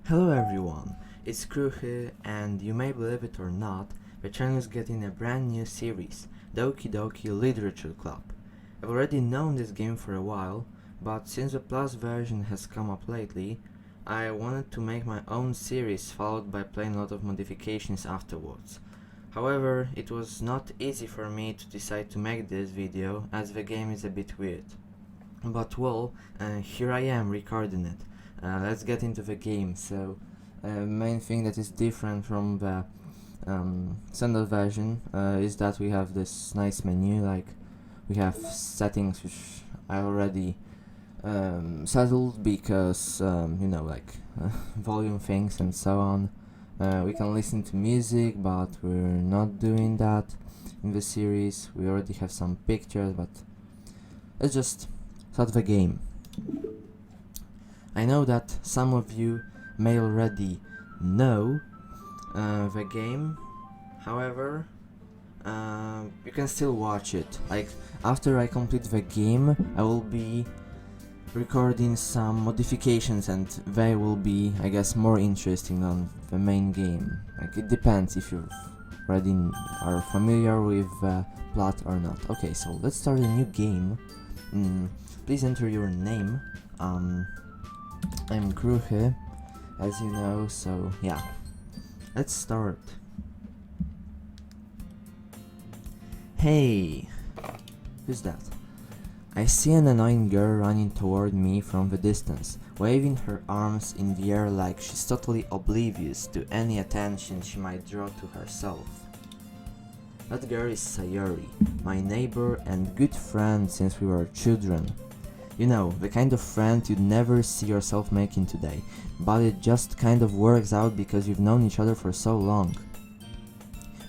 Hello everyone, it's Crew here, and you may believe it or not, the channel is getting a brand new series, Doki Literature Club. I've already known this game for a while, but since the Plus version has come up lately, I wanted to make my own series followed by playing a lot of modifications afterwards. However, it was not easy for me to decide to make this video as the game is a bit weird. But well, here I am recording it. Let's get into the game. So, main thing that is different from the standard version is that we have this nice menu. Like, we have settings which I already settled because volume things and so on. We can listen to music, but we're not doing that in the series. We already have some pictures, but let's just start the game. I know that some of you may already know the game, however, you can still watch it. Like, after I complete the game, I will be recording some modifications and they will be, I guess, more interesting than the main game. Like, it depends if you already are familiar with the plot or not. Okay, so let's start a new game. Please enter your name. I'm Crew here, as you know, so yeah, let's start. Hey, who's that? I see an annoying girl running toward me from the distance, waving her arms in the air like she's totally oblivious to any attention she might draw to herself. That girl is Sayori, my neighbor and good friend since we were children. You know, the kind of friend you'd never see yourself making today, but it just kind of works out because you've known each other for so long.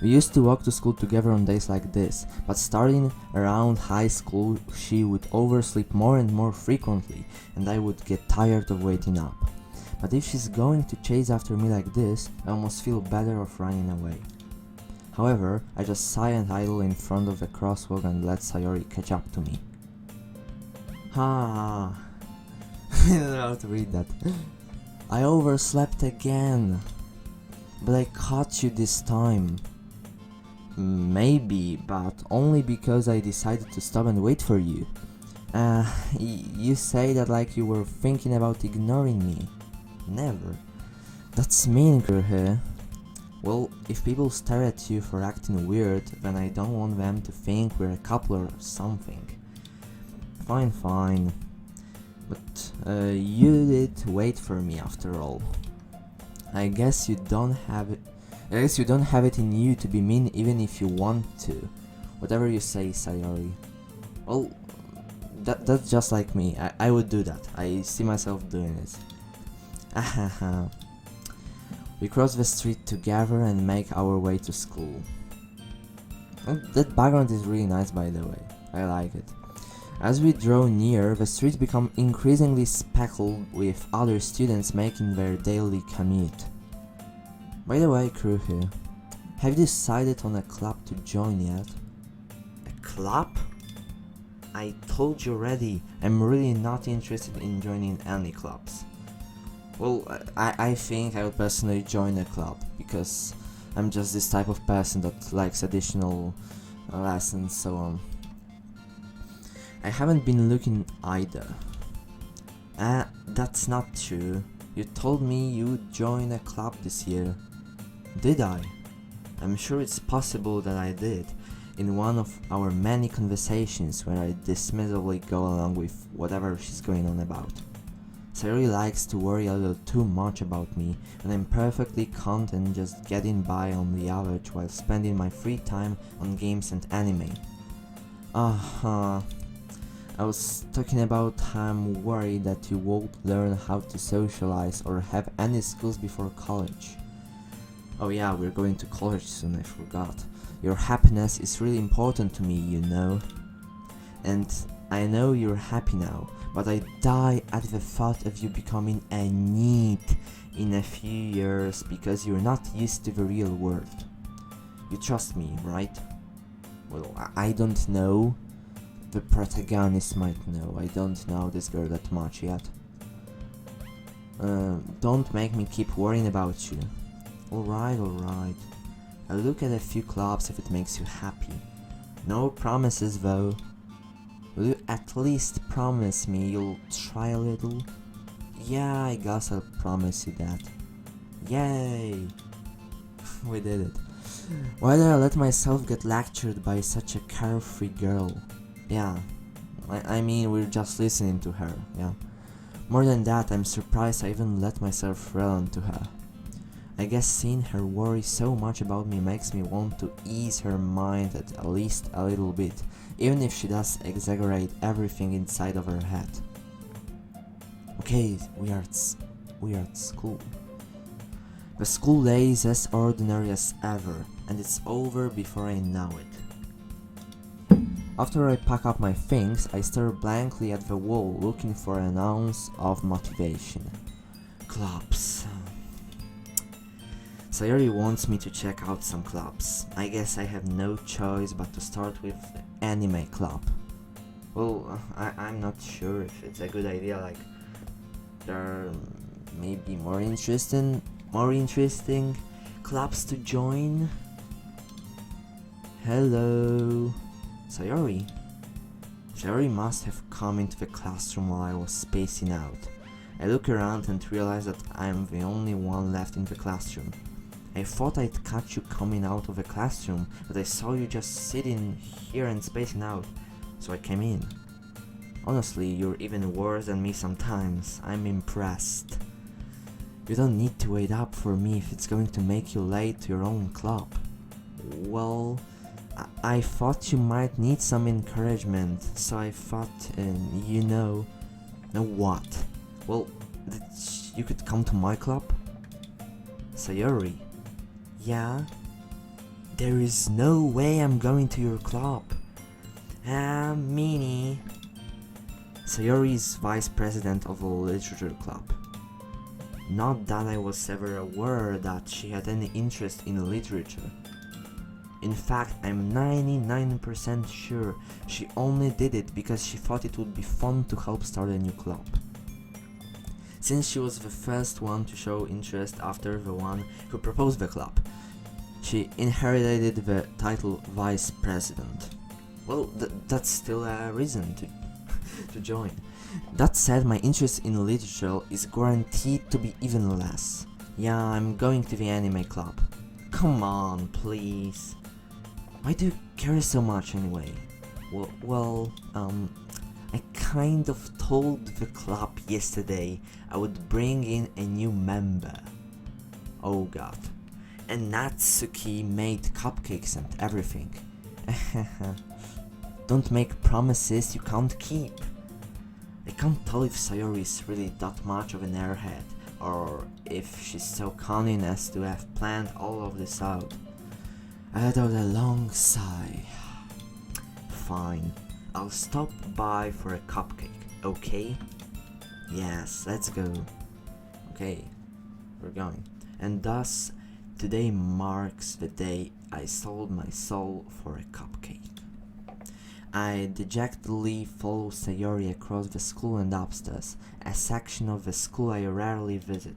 We used to walk to school together on days like this, but starting around high school she would oversleep more and more frequently, and I would get tired of waiting up. But if she's going to chase after me like this, I almost feel better off running away. However, I just sigh and idle in front of the crosswalk and let Sayori catch up to me. I don't know how to read that. I overslept again. But I caught you this time. Maybe, but only because I decided to stop and wait for you. You say that like you were thinking about ignoring me. Never. That's mean, Kurhe. Well, if people stare at you for acting weird, then I don't want them to think we're a couple or something. Fine. But you did wait for me after all. I guess you don't have it in you to be mean even if you want to. Whatever you say, Sayori. Well, that's just like me. I would do that. I see myself doing it. Ahaha. We cross the street together and make our way to school. That background is really nice, by the way. I like it. As we draw near, the streets become increasingly speckled with other students making their daily commute. By the way, Crew here, have you decided on a club to join yet? A club? I told you already, I'm really not interested in joining any clubs. Well, I think I would personally join a club, because I'm just this type of person that likes additional lessons, so on. I haven't been looking either. That's not true. You told me you'd join a club this year. Did I? I'm sure it's possible that I did, in one of our many conversations where I dismissively go along with whatever she's going on about. Sayori likes to worry a little too much about me, and I'm perfectly content just getting by on the average while spending my free time on games and anime. I was talking about how I'm worried that you won't learn how to socialize or have any skills before college. Oh yeah, we're going to college soon, I forgot. Your happiness is really important to me, you know. And I know you're happy now, but I die at the thought of you becoming a NEET in a few years because you're not used to the real world. You trust me, right? Well, I don't know. The protagonist might know. I don't know this girl that much yet. Don't make me keep worrying about you. Alright. I'll look at a few clubs if it makes you happy. No promises though. Will you at least promise me you'll try a little? Yeah, I guess I'll promise you that. Yay! We did it. Why did I let myself get lectured by such a carefree girl? Yeah, I mean, we're just listening to her, yeah. More than that, I'm surprised I even let myself run to her. I guess seeing her worry so much about me makes me want to ease her mind at least a little bit, even if she does exaggerate everything inside of her head. Okay, we are at school. The school day is as ordinary as ever, and it's over before I know it. After I pack up my things, I stare blankly at the wall looking for an ounce of motivation. Clubs. Sayori wants me to check out some clubs. I guess I have no choice but to start with the anime club. Well, I'm not sure if it's a good idea, like, there are maybe more interesting clubs to join. Hello, Sayori. Sayori must have come into the classroom while I was spacing out. I look around and realize that I'm the only one left in the classroom. I thought I'd catch you coming out of the classroom, but I saw you just sitting here and spacing out, so I came in. Honestly, you're even worse than me sometimes. I'm impressed. You don't need to wait up for me if it's going to make you late to your own club. Well, I thought you might need some encouragement, so I thought, you know... Know what? Well, that you could come to my club? Sayori. Yeah? There is no way I'm going to your club. Meanie. Sayori is vice president of a literature club. Not that I was ever aware that she had any interest in literature. In fact, I'm 99% sure she only did it because she thought it would be fun to help start a new club. Since she was the first one to show interest after the one who proposed the club, she inherited the title Vice President. Well, that's still a reason to join. That said, my interest in literature is guaranteed to be even less. Yeah, I'm going to the anime club. Come on, please. Why do you care so much anyway? Well, I kind of told the club yesterday I would bring in a new member. Oh god. And Natsuki made cupcakes and everything. Don't make promises you can't keep. I can't tell if Sayori is really that much of an airhead, or if she's so cunning as to have planned all of this out. I let out a long sigh. Fine, I'll stop by for a cupcake, okay? Yes, let's go. Okay, we're going. And thus, today marks the day I sold my soul for a cupcake. I dejectedly follow Sayori across the school and upstairs, a section of the school I rarely visit.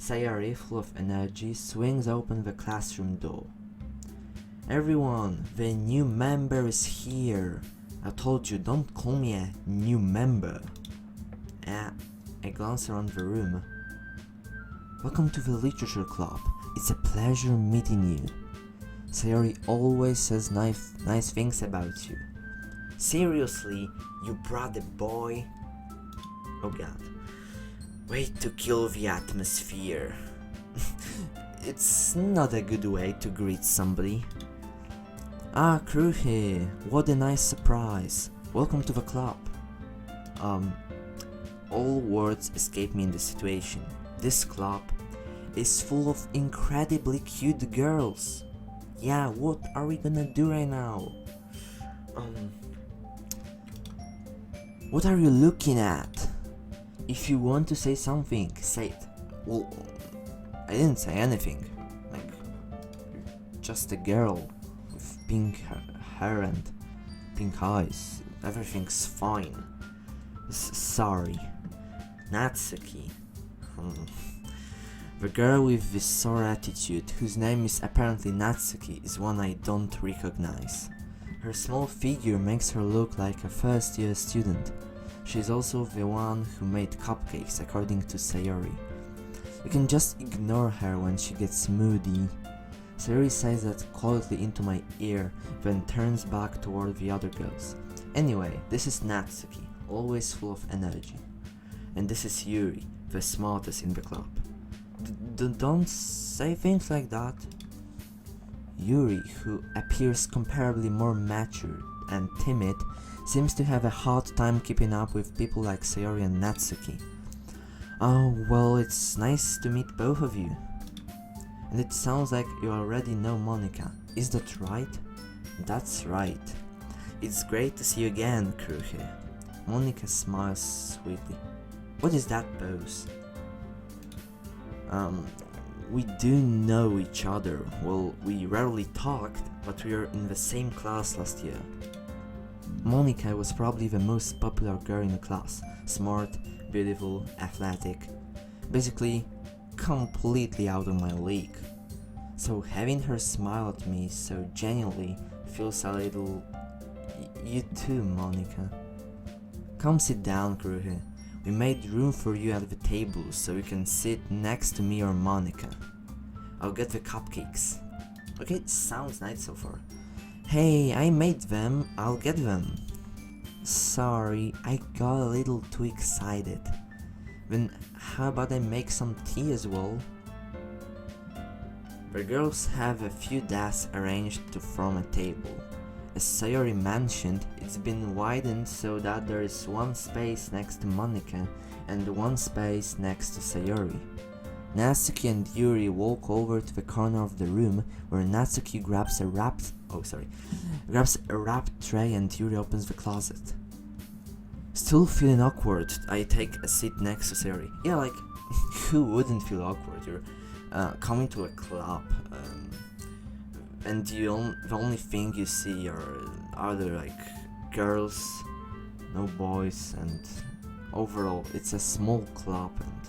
Sayori, full of energy, swings open the classroom door. Everyone, the new member is here. I told you, don't call me a new member. I glance around the room. Welcome to the literature club. It's a pleasure meeting you. Sayori always says nice things about you. Seriously, you brought a boy? Oh god. Way to kill the atmosphere. It's not a good way to greet somebody. Ah, Kruhi, what a nice surprise. Welcome to the club. All words escape me in this situation. This club is full of incredibly cute girls. Yeah, what are we gonna do right now? What are you looking at? If you want to say something, say it. Well, I didn't say anything. Like, just a girl with pink hair and pink eyes. Everything's fine. Sorry. Natsuki. The girl with the sore attitude, whose name is apparently Natsuki, is one I don't recognize. Her small figure makes her look like a first-year student. She is also the one who made cupcakes, according to Sayori. You can just ignore her when she gets moody. Sayori says that quietly into my ear, then turns back toward the other girls. Anyway, this is Natsuki, always full of energy. And this is Yuri, the smartest in the club. Don't say things like that. Yuri, who appears comparably more mature and timid, seems to have a hard time keeping up with people like Sayori and Natsuki. Oh, well, it's nice to meet both of you. And it sounds like you already know Monika. Is that right? That's right. It's great to see you again, Kruhe. Monika smiles sweetly. What is that pose? We do know each other. Well, we rarely talked, but we were in the same class last year. Monika was probably the most popular girl in the class. Smart, beautiful, athletic. Basically, completely out of my league. So having her smile at me so genuinely feels a little... You too, Monika. Come sit down, Kruhe. We made room for you at the table so you can sit next to me or Monika. I'll get the cupcakes. Okay, sounds nice so far. Hey, I made them, I'll get them. Sorry, I got a little too excited. Then how about I make some tea as well? The girls have a few desks arranged to form a table. As Sayori mentioned, it's been widened so that there is one space next to Monika and one space next to Sayori. Natsuki and Yuri walk over to the corner of the room where Natsuki grabs a wrapped tray and Yuri opens the closet. Still feeling awkward, I take a seat next to Sayori. Yeah, like, who wouldn't feel awkward? You're coming to a club, and the only thing you see are other like girls, no boys, and overall it's a small club, and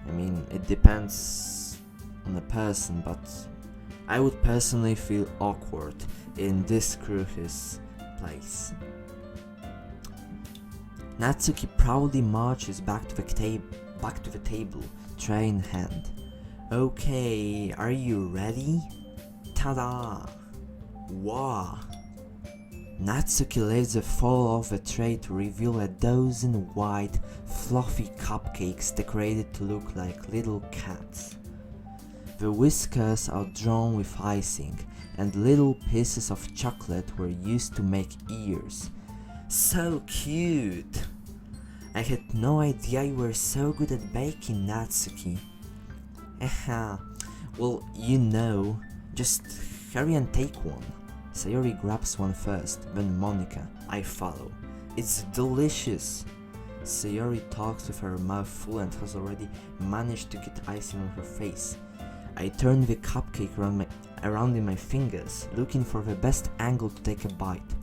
I mean it depends on the person, but I would personally feel awkward in this Kruhe's place. Natsuki proudly marches back to the table, tray in hand. Okay, are you ready? Ta-da! Wow! Natsuki lifts the foil off the tray to reveal a dozen white, fluffy cupcakes decorated to look like little cats. The whiskers are drawn with icing, and little pieces of chocolate were used to make ears. So cute! I had no idea you were so good at baking, Natsuki. Well, you know, just hurry and take one. Sayori grabs one first, then Monika. I follow. It's delicious. Sayori talks with her mouth full and has already managed to get icing on her face. I turn the cupcake around in my fingers, looking for the best angle to take a bite.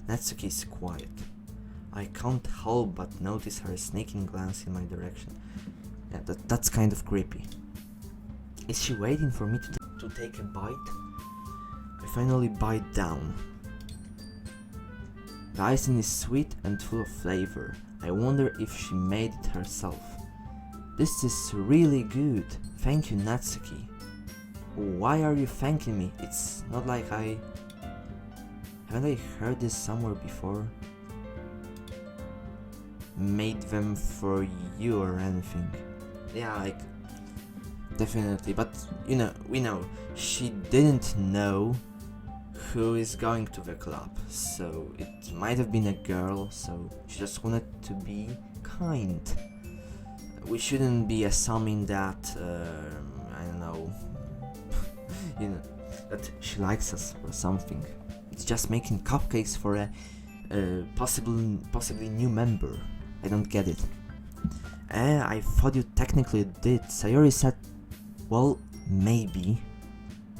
Natsuki is quiet. I can't help but notice her sneaking glance in my direction. Yeah, that's kind of creepy. Is she waiting for me to take a bite? I finally bite down. The icing is sweet and full of flavor. I wonder if she made it herself. This is really good. Thank you, Natsuki. Why are you thanking me? It's not like haven't I heard this somewhere before? Made them for you or anything. Yeah, like, definitely, but we know, she didn't know who is going to the club, so it might have been a girl, so she just wanted to be kind. We shouldn't be assuming that, I don't know, that she likes us or something. It's just making cupcakes for a possibly new member. I don't get it. I thought you technically did. Sayori said, well, maybe,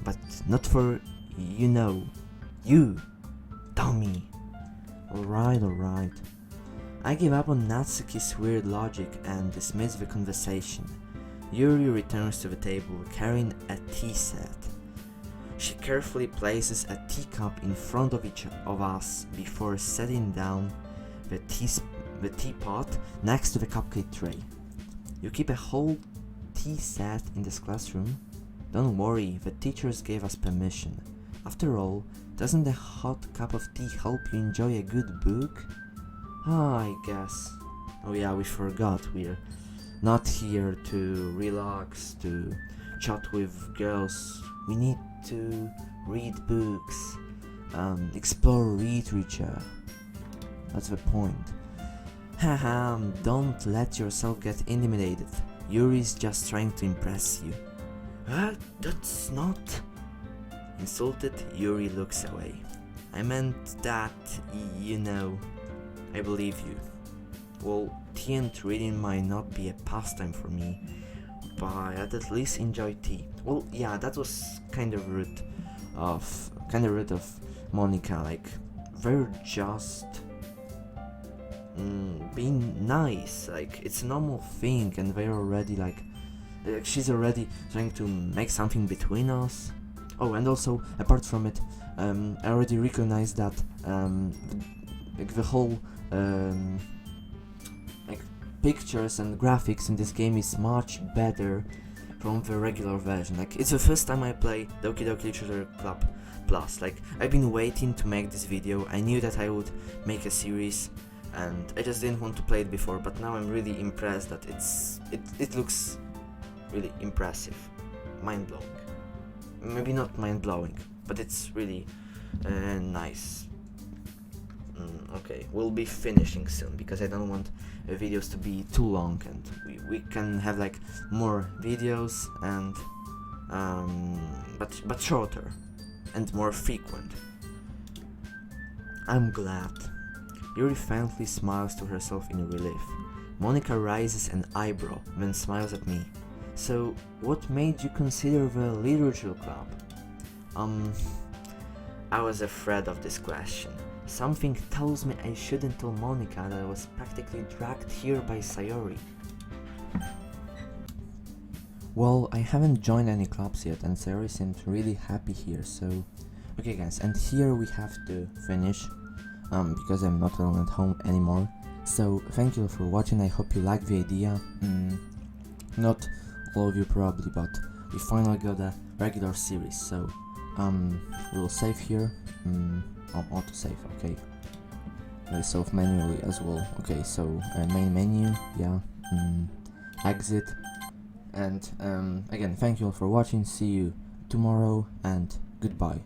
but not for, you, dummy. Alright. I give up on Natsuki's weird logic and dismiss the conversation. Yuri returns to the table carrying a tea set. She carefully places a teacup in front of each of us before setting down the teapot next to the cupcake tray. You keep a whole tea set in this classroom? Don't worry, the teachers gave us permission. After all, doesn't a hot cup of tea help you enjoy a good book? I guess. Oh yeah, we forgot, we're not here to relax, to chat with girls. We need to read books, explore literature. That's the point. Haha, don't let yourself get intimidated. Yuri's just trying to impress you. That's not... Insulted, Yuri looks away. I meant that, I believe you. Well, tea and reading might not be a pastime for me, but I'd at least enjoy tea. Well, yeah, that was kind of rude of Monica. Like, they're just being nice. Like, it's a normal thing, and they're already like she's already trying to make something between us. Oh, and also apart from it, I already recognized that like the whole like pictures and graphics in this game is much better from the regular version. Like, it's the first time I play Doki Doki Literature Club Plus. Like, I've been waiting to make this video. I knew that I would make a series, and I just didn't want to play it before, but now I'm really impressed that it looks really impressive, mind-blowing. Maybe not mind-blowing, but it's really nice. Okay, we'll be finishing soon because I don't want videos to be too long, and we can have like more videos and but shorter and more frequent. I'm glad. Yuri faintly smiles to herself in relief. Monica raises an eyebrow, then smiles at me. So, what made you consider the literature club? I was afraid of this question. Something tells me I shouldn't tell Monica that I was practically dragged here by Sayori. Well, I haven't joined any clubs yet, and Sayori seemed really happy here, so... Okay guys, and here we have to finish, because I'm not alone at home anymore. So, thank you for watching, I hope you liked the idea. Not all of you probably, but we finally got a regular series, so we'll save here. Auto save, okay. I'll save manually as well. Okay, so main menu, yeah, exit, and again, thank you all for watching. See you tomorrow, and goodbye.